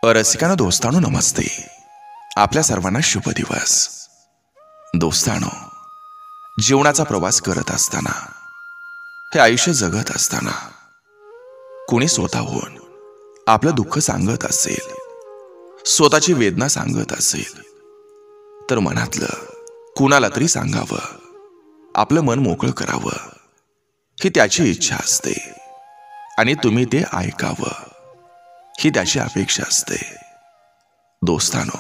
रसिकांनो, दोस्तांनो, नमस्ते. आपल्या सर्वांना शुभ दिवस. दोस्तांनो, जीवनाचा प्रवास करत असताना, हे आयुष्य जगत असताना कोणी स्वतःहून आपलं दुःख सांगत असेल, स्वतःची वेदना सांगत असेल, तर मनातलं कुणाला तरी सांगावं, आपलं मन मोकळं करावं, ही त्याची इच्छा असते आणि तुम्ही ते ऐकावं, ही त्याची अपेक्षा असते. दोस्तांनो,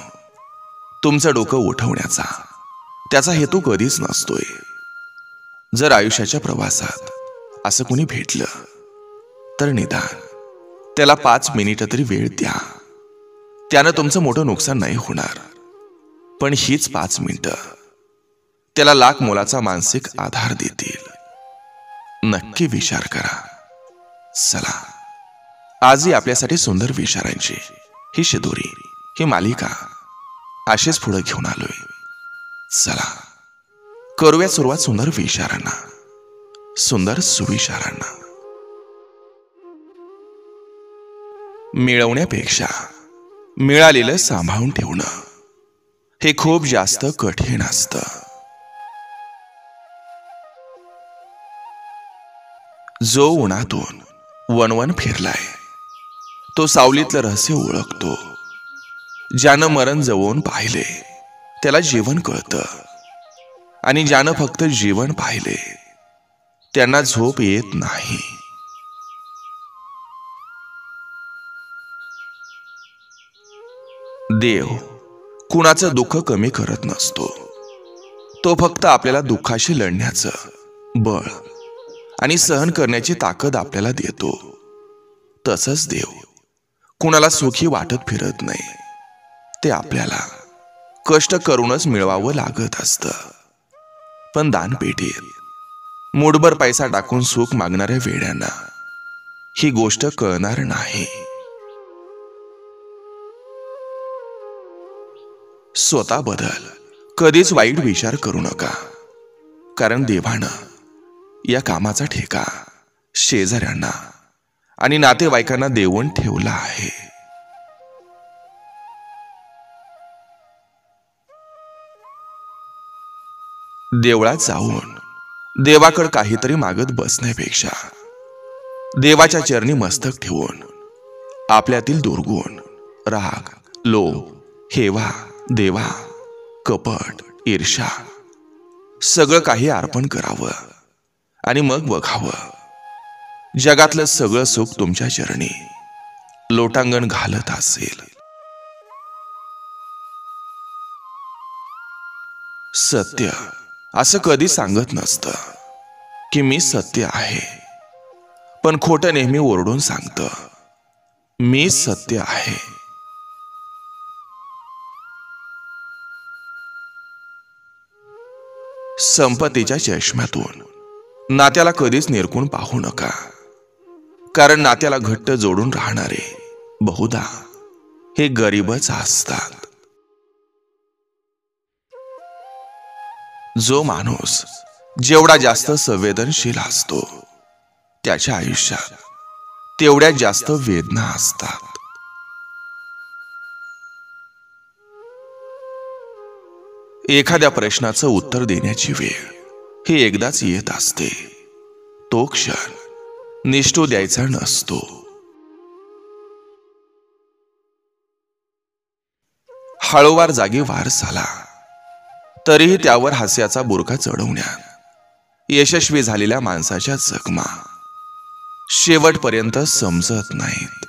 तुमचं डोकं उठवण्याचा त्याचा हेतू कधीच नसतोय. जर आयुष्याच्या प्रवासात असं कोणी भेटलं तर निदान त्याला 5 मिनिटं तरी वेळ द्या. त्यानं तुमचं मोठं नुकसान नाही होणार, पण हीच 5 मिनिटं त्याला लाख मोलाचा मानसिक आधार देतील. नक्की विचार करा. चला, आजही आपल्यासाठी सुंदर विचारांची ही शिदोरी, ही मालिका अशीच पुढे घेऊन आलोय. चला, करूया सुरुवात सुंदर विचारांना, सुंदर सुविचारांना. मिळवण्यापेक्षा मिळालेलं सांभाळून ठेवणं हे खूप जास्त कठीण असतं. जो उन्हातून वणवण फिरलाय तो सावलीतलं रहस्य ओळखतो. ज्यानं मरण जवळून पाहिले त्याला जीवन कळतं, आणि ज्यानं फक्त जीवन पाहिले त्यांना झोप येत नाही. देव कुणाचं दुःख कमी करत नसतो. तो फक्त आपल्याला दुःखाशी लढण्याचं बळ आणि सहन करण्याची ताकद आपल्याला देतो. तसंच देव कुणाला सुखी वाटत फिरत नाही. ते आपल्याला कष्ट करूनच मिळवावं लागत असतं. पण दानपेटीत मूठभर पैसा टाकून सुख मागणाऱ्या वेड्यांना ही गोष्ट कळणार नाही. स्वतःबद्दल कधीच वाईट विचार करू नका, कारण देवानं या कामाचा ठेका शेजाऱ्यांना आणि नातेवाईकांना देऊन ठेवला आहे. देवळात जाऊन देवाकडे काहीतरी मागत बसण्यापेक्षा देवाच्या चरणी मस्तक ठेवून आपल्यातील दुर्गुण, राग, लोभ, हेवा, देवा, कपट, ईर्ष्या सगळं काही अर्पण करावं आणि मग बघावं, जगातलं सगळं सुख तुमच्या चरणी लोटांगण घालत असेल. सत्य असं कधी सांगत नसतं की मी सत्य आहे, पण खोटं नेहमी ओरडून सांगतं मी सत्य आहे. संपत्तीच्या चष्म्यातून नात्याला कधीच निरखून पाहू नका, कारण नात्याला घट्ट जोडून राहणारे बहुधा हे गरीबच असतात. जो माणूस जेवढा जास्त संवेदनशील असतो त्याच्या आयुष्यात तेवढ्या जास्त वेदना असतात. एखाद्या प्रश्नाचं उत्तर देण्याची वेळ ही एकदाच येत असते. तो क्षण निष्ठू द्यायचा नसतो. हळूवार जागी वार झाला तरीही त्यावर हास्याचा बुरखा चढवण्यात यशस्वी झालेल्या माणसाच्या जखमा शेवटपर्यंत समजत नाहीत.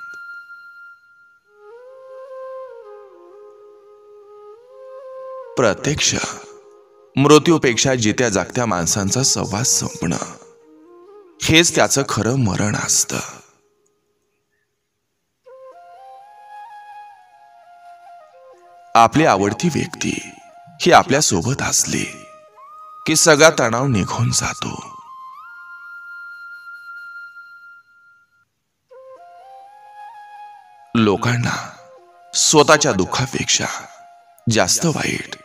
प्रत्यक्ष मृत्यूपेक्षा जित्या जागत्या माणसांचा संवाद संपणं हेच त्याचं खरं मरण असतं. आपली आवडती व्यक्ती ही आपल्या सोबत असली की सगळा तणाव निघून जातो. लोकांना स्वतःच्या दुःखापेक्षा जास्त वाईट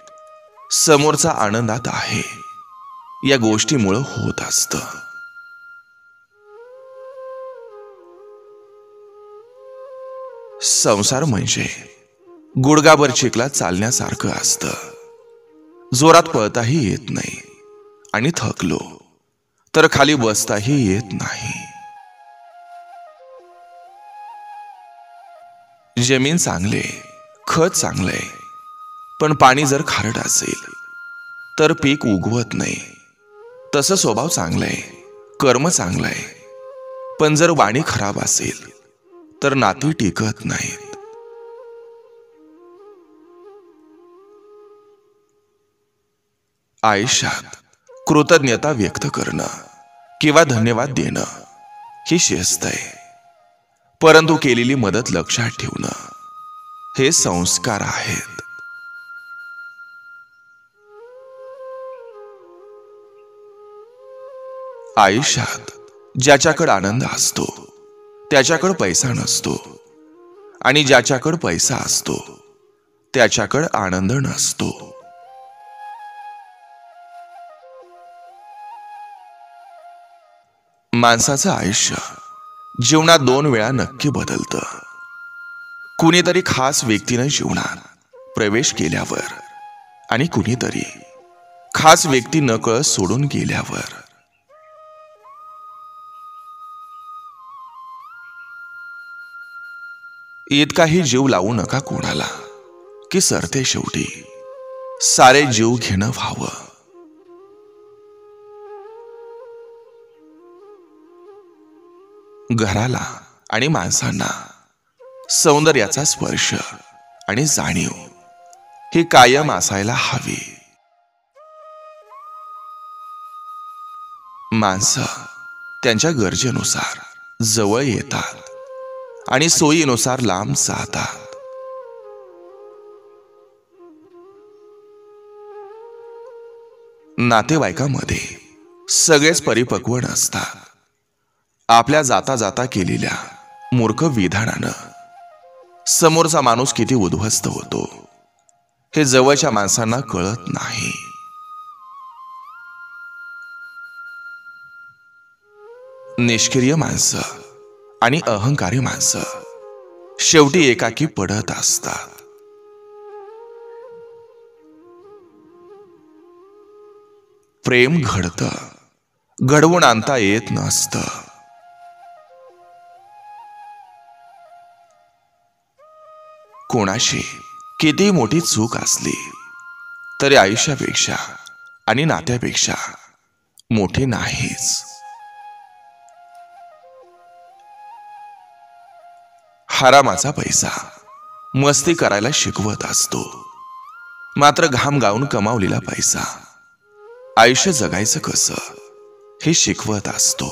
समोरचा आनंदात आहे या गोष्टीमुळे होत असतं. संसार म्हणजे गुडघाभर चिखलात चालण्यासारखं असतं. जोरात पळताही येत नाही आणि थकलो तर खाली बसताही येत नाही. जमीन चांगले, खत चांगलंय, पण पाणी जर खारट असेल तर पीक उगवत नाही. तसं स्वभाव चांगलाय, कर्म चांगलंय, पण जर वाणी खराब असेल तर नाती टिकत नाहीत. आयुष्यात कृतज्ञता व्यक्त करणं किंवा धन्यवाद देणं ही शिस्त आहे, परंतु केलेली मदत लक्षात ठेवणं हे संस्कार आहेत. आयुष्यात ज्याच्याकडे आनंद असतो त्याच्याकडे पैसा नसतो, आणि ज्याच्याकडे पैसा असतो त्याच्याकडे आनंद नसतो. माणसाचं आयुष्य जीवनात 2 वेळा नक्की बदलतं. कुणीतरी खास व्यक्तीने जीवनात प्रवेश केल्यावर आणि कुणीतरी खास व्यक्ती नकळत सोडून गेल्यावर. इतकाही जीव लावू नका कोणाला की सरते शेवटी सारे जीव घेणं व्हावं. घराला आणि माणसांना सौंदर्याचा स्पर्श आणि जाणीव ही कायम असायला हवी. माणसं त्यांच्या गरजेनुसार जवळ येतात आणि सोयीनुसार लांब जातात. नातेवाईकामध्ये सगळेच परिपक्व नसतात. आपल्या जाता जाता केलेल्या मूर्ख विधानानं समोरचा माणूस किती उद्ध्वस्त होतो हे जवळच्या माणसांना कळत नाही. निष्क्रिय माणसं आणि अहंकारी माणसं शेवटी एकाकी पडत असतात. प्रेम घडतं, घडवून आणता येत नसतं. कोणाशी किती मोठी चूक असली तरी आयुष्यापेक्षा आणि नात्यापेक्षा मोठी नाहीच. हरामाचा पैसा मस्ती करायला शिकवत असतो, मात्र घाम गाळून कमावलेला पैसा आयुष्य जगायचं कसं हे शिकवत असतो.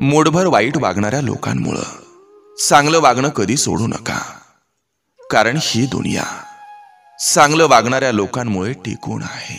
मूठभर वाईट वागणाऱ्या लोकांमुळं चांगलं वागणं कधी सोडू नका, कारण ही दुनिया चांगलं वागणाऱ्या लोकांमुळे टिकून आहे.